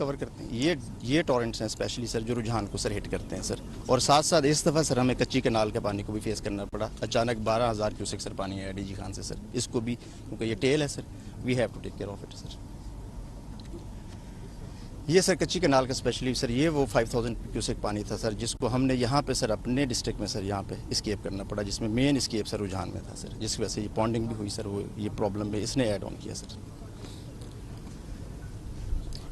Cover करते हैं। ये टॉरेंट्स हैं स्पेशली सर जो रुझान को सर हिट करते हैं सर। और साथ साथ इस दफ़ा सर हमें कच्ची कैनाल के पानी को भी फेस करना पड़ा। अचानक 12,000 क्यूसेक सर पानी आया डीजी खान से सर। इसको भी क्योंकि ये टेल है sir, we have to take care of it sir. ये सर कच्ची कैनाल का स्पेशली सर ये वो 5,000 क्यूसेक पानी था सर, जिसको हमने यहाँ पे सर अपने डिस्ट्रिक्ट में सर यहाँ पे स्केप करना पड़ा, जिसमें मेन स्केप सर रुझान में था सर, जिसकी वजह से ये पॉन्डिंग भी हुई सर। वो ये प्रॉब्लम में इसने ऐड ऑन किया सर।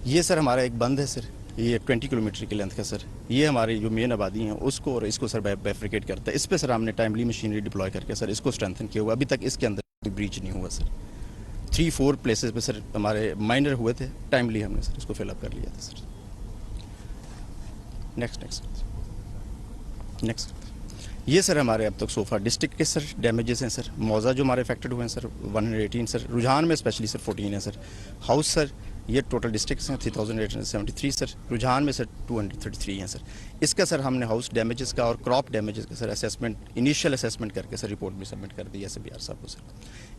ये सर हमारा एक बंद है सर, ये 20 किलोमीटर की लेंथ का सर। ये हमारी जो मेन आबादी है उसको और इसको सर बैफ्रिकेट करता है। इस पर सर हमने टाइमली मशीनरी डिप्लॉय करके सर इसको स्ट्रेंथन किया हुआ। अभी तक इसके अंदर कोई ब्रीच नहीं हुआ सर। 3-4 प्लेसेस पे सर हमारे माइनर हुए थे, टाइमली हमने सर इसको फिलअप कर लिया था सर। नेक्स्ट ये सर हमारे अब तक सोफा डिस्ट्रिक्ट के सर डैमेजेस हैं सर। मौजा जो हमारे अफेक्टेड हुए हैं सर 118 सर। रुझान में स्पेशली सर 14 है सर। हाउस सर ये टोटल डिस्ट्रिक्ट हैं 3,873 सर। रुझान में सर 233 हैं सर। इसका सर हमने हाउस डैमेजेस का और क्रॉप डैमेजेस का सर असेसमेंट, इनिशियल असेसमेंट करके सर रिपोर्ट भी सबमिट कर दी है SBR साहब को सर।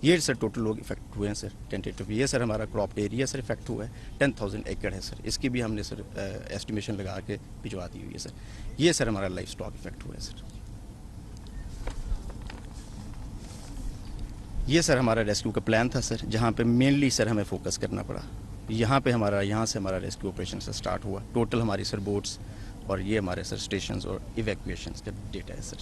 ये सर टोटल लोग इफेक्ट हुए हैं सर टेंटेटिव। ये सर हमारा क्रॉप एरिया सर इफेक्ट हुआ है 10,000 एकड़ है सर। इसकी भी हमने सर एस्टिमेशन लगा के भिजवा दी हुई है सर। ये सर हमारा लाइफ स्टॉक इफेक्ट हुआ है सर। ये सर हमारा रेस्क्यू का प्लान था सर, जहाँ पे मेनली सर हमें फोकस करना पड़ा। यहाँ से हमारा रेस्क्यू ऑपरेशन से स्टार्ट हुआ। टोटल हमारी सर बोट्स और ये हमारे सर स्टेशंस और इवैक्यूएशंस का डेटा है सर।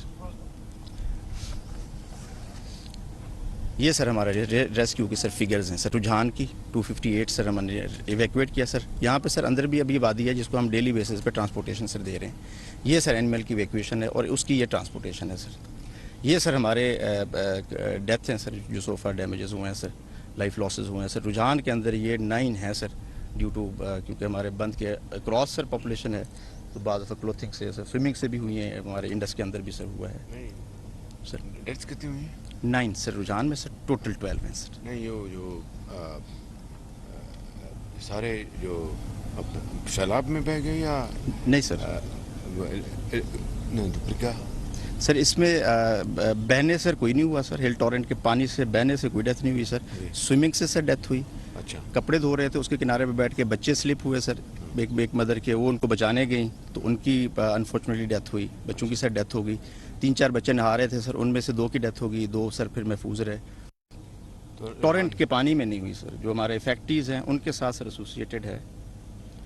ये सर हमारा रेस्क्यू की सर फिगर्स हैं सर। रुझान की 258 सर हमने इवैक्यूएट किया सर। यहाँ पे सर अंदर भी अभी आबादी है जिसको हम डेली बेसिस पे ट्रांसपोर्टेशन सर दे रहे हैं। ये सर एनिमल की इवैक्यूएशन है और उसकी ये ट्रांसपोर्टेशन है सर। ये सर हमारे डेथ हैं सर जो सोफा डैमेजेस हुए हैं सर, लाइफ लॉसेस हुए हैं सर। रुझान के अंदर ये 9 है सर ड्यू टू क्योंकि हमारे बंद के क्रॉस सर पॉपुलेशन है, तो बाद ऑफ क्लोथिंग से सर, स्विमिंग से भी हुई है। हमारे इंडस के अंदर भी सर हुआ है सर। डेथ्स कितनी हुई हैं? 9 सर रुझान में सर, टोटल 12 हैं सर। नहीं जो सारे जो सैलाब में बह गए या नहीं सर नहीं तो क्या सर इसमें बहने सर कोई नहीं हुआ सर। हिल टॉरेंट के पानी से बहने से कोई डेथ नहीं हुई सर। स्विमिंग से सर डेथ हुई। अच्छा। कपड़े धो रहे थे उसके किनारे पे बैठ के बच्चे स्लिप हुए सर, एक मदर के, वो उनको बचाने गई तो उनकी अनफॉर्चुनेटली डेथ हुई। बच्चों की सर डेथ हो गई। 3-4 बच्चे नहा रहे थे सर, उनमें से 2 की डेथ हो गई, 2 सर फिर महफूज रहे। तो टॉरेंट के पानी में नहीं हुई सर। जो हमारे इफेक्टीज हैं उनके साथ सर एसोसिएटेड है,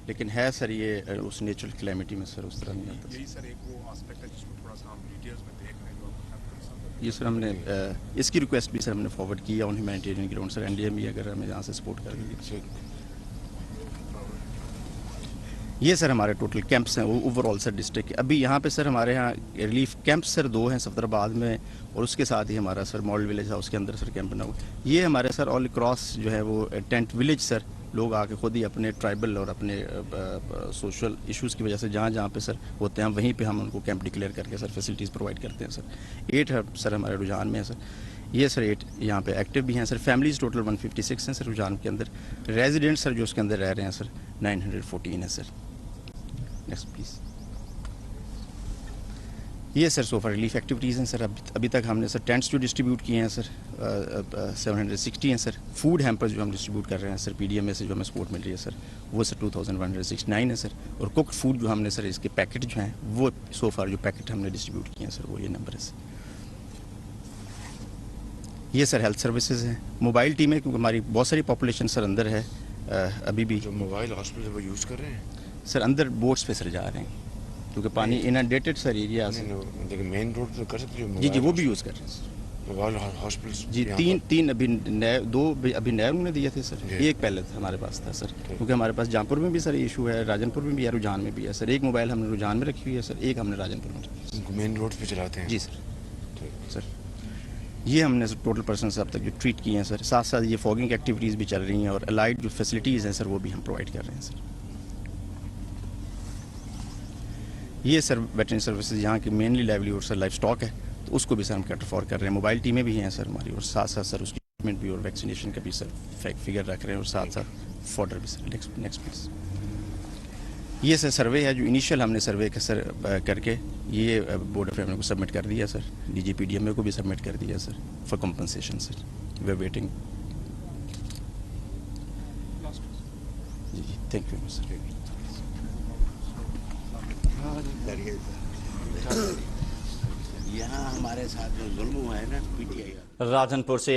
लेकिन है सर ये उस नेचुरल क्लैमिटी में सर उस तरह नहीं आता। यही सर एक वो एस्पेक्ट है जिसको थोड़ा सा हम डिटेल्स में देख रहे हैं जो आपको हेल्प कर सकते हैं। ये सर हमने इसकी रिक्वेस्ट भी सर हमने फॉरवर्ड किया on humanitarian ground sir. NDM भी अगर हमें यहाँ से सपोर्ट कर दीजिए। ये सर हमारे टोटल कैंप्स हैं ओवरऑल सर डिस्ट्रिक्ट के। अभी यहाँ पे सर हमारे यहाँ रिलीफ कैंप सर 2 हैं सफदराबाद में, और उसके साथ ही हमारा सर मॉडल विलेज हाउस के अंदर सर कैंप बना हुआ। ये हमारे सर ऑल क्रॉस जो है वो टेंट विलेज सर, लोग आके खुद ही अपने ट्राइबल और अपने सोशल इश्यूज़ की वजह से जहाँ जहाँ पे सर होते हैं वहीं पे हम उनको कैंप डिक्लेयर करके सर फैसिलिटीज़ प्रोवाइड करते हैं सर। 8 है सर हमारे रुझान में है सर। ये सर 8 यहाँ पे एक्टिव भी हैं सर। फैमिलीज़ टोटल 156 हैं सर रुझान के अंदर। रेजिडेंट सर जो उसके अंदर रह रहे हैं सर 914 है सर। Next please. ये सर सोफा रिलीफ एक्टिविटीज़ हैं सर। अभी तक हमने सर टेंट्स जो डिस्ट्रीब्यूट किए हैं सर 760 हैं सर। फूड हैम्पर्स जो हम डिस्ट्रीब्यूट कर रहे हैं सर PDMA से जो हमें सपोर्ट मिल रही है सर, वो सर 2169 है सर। और कुक्ड फूड जो हमने सर इसके पैकेट जो हैं वो सोफा जो पैकेट हमने डिस्ट्रीब्यूट किए हैं सर वो ये नंबर है सर। ये सर हेल्थ सर्विसेज हैं। मोबाइल टीमें क्योंकि हमारी बहुत सारी पॉपुलेशन सर अंदर है अभी भी। जो मोबाइल हॉस्पिटल वो यूज़ कर रहे हैं सर अंदर बोट्स पे सर जा रहे हैं क्योंकि पानी इनंडेटेड सर एरिया से। लेकिन मेन रोड तो कर सकते हो। जी वो भी यूज़ कर रहे हैं सर। मोबाइल हॉस्पिटल जी 3 अभी नए 2 अभी नए उन्होंने दिए थे सर। एक पहले हमारे पास था सर, क्योंकि हमारे पास जहाँपुर में भी सर इशू है, राजनपुर में भी है, रुझान में भी है सर। एक मोबाइल हमने रुझान में रखी हुई है सर, एक हमने राजनपुर में रखी है। मेन रोड पे चलाते हैं। जी सर। ये हमने सर टोटल पर्सन अब तक जो ट्रीट किए हैं सर। साथ साथ ये फॉगिंग एक्टिविटीज़ भी चल रही हैं और अलाइड जो फैसिलिटीज़ हैं सर वो भी हम प्रोवाइड कर रहे हैं सर। ये सर वेटरनरी सर्विसेज यहाँ की mainly livelihood sir life stock है, तो उसको भी सर हम कैटर फॉर कर रहे हैं। मोबाइल टीमें भी हैं सर हमारी, और साथ साथ सर उसकी ट्रीटमेंट भी और वैक्सीनेशन का भी सर फिगर रख रहे हैं, और साथ साथ फॉर्डर भी सर। Next please. ये सर सर्वे है जो इनिशियल हमने सर्वे का सर करके ये बोर्ड ऑफ रेवेन्यू को सबमिट कर दिया सर। DG PDMA को भी सबमिट कर दिया sir for compensation sir. We are waiting. जी थैंक यू सर। करिए सर। यहाँ हमारे साथ जो जुल्म हुआ है ना, पीटीआई राधनपुर से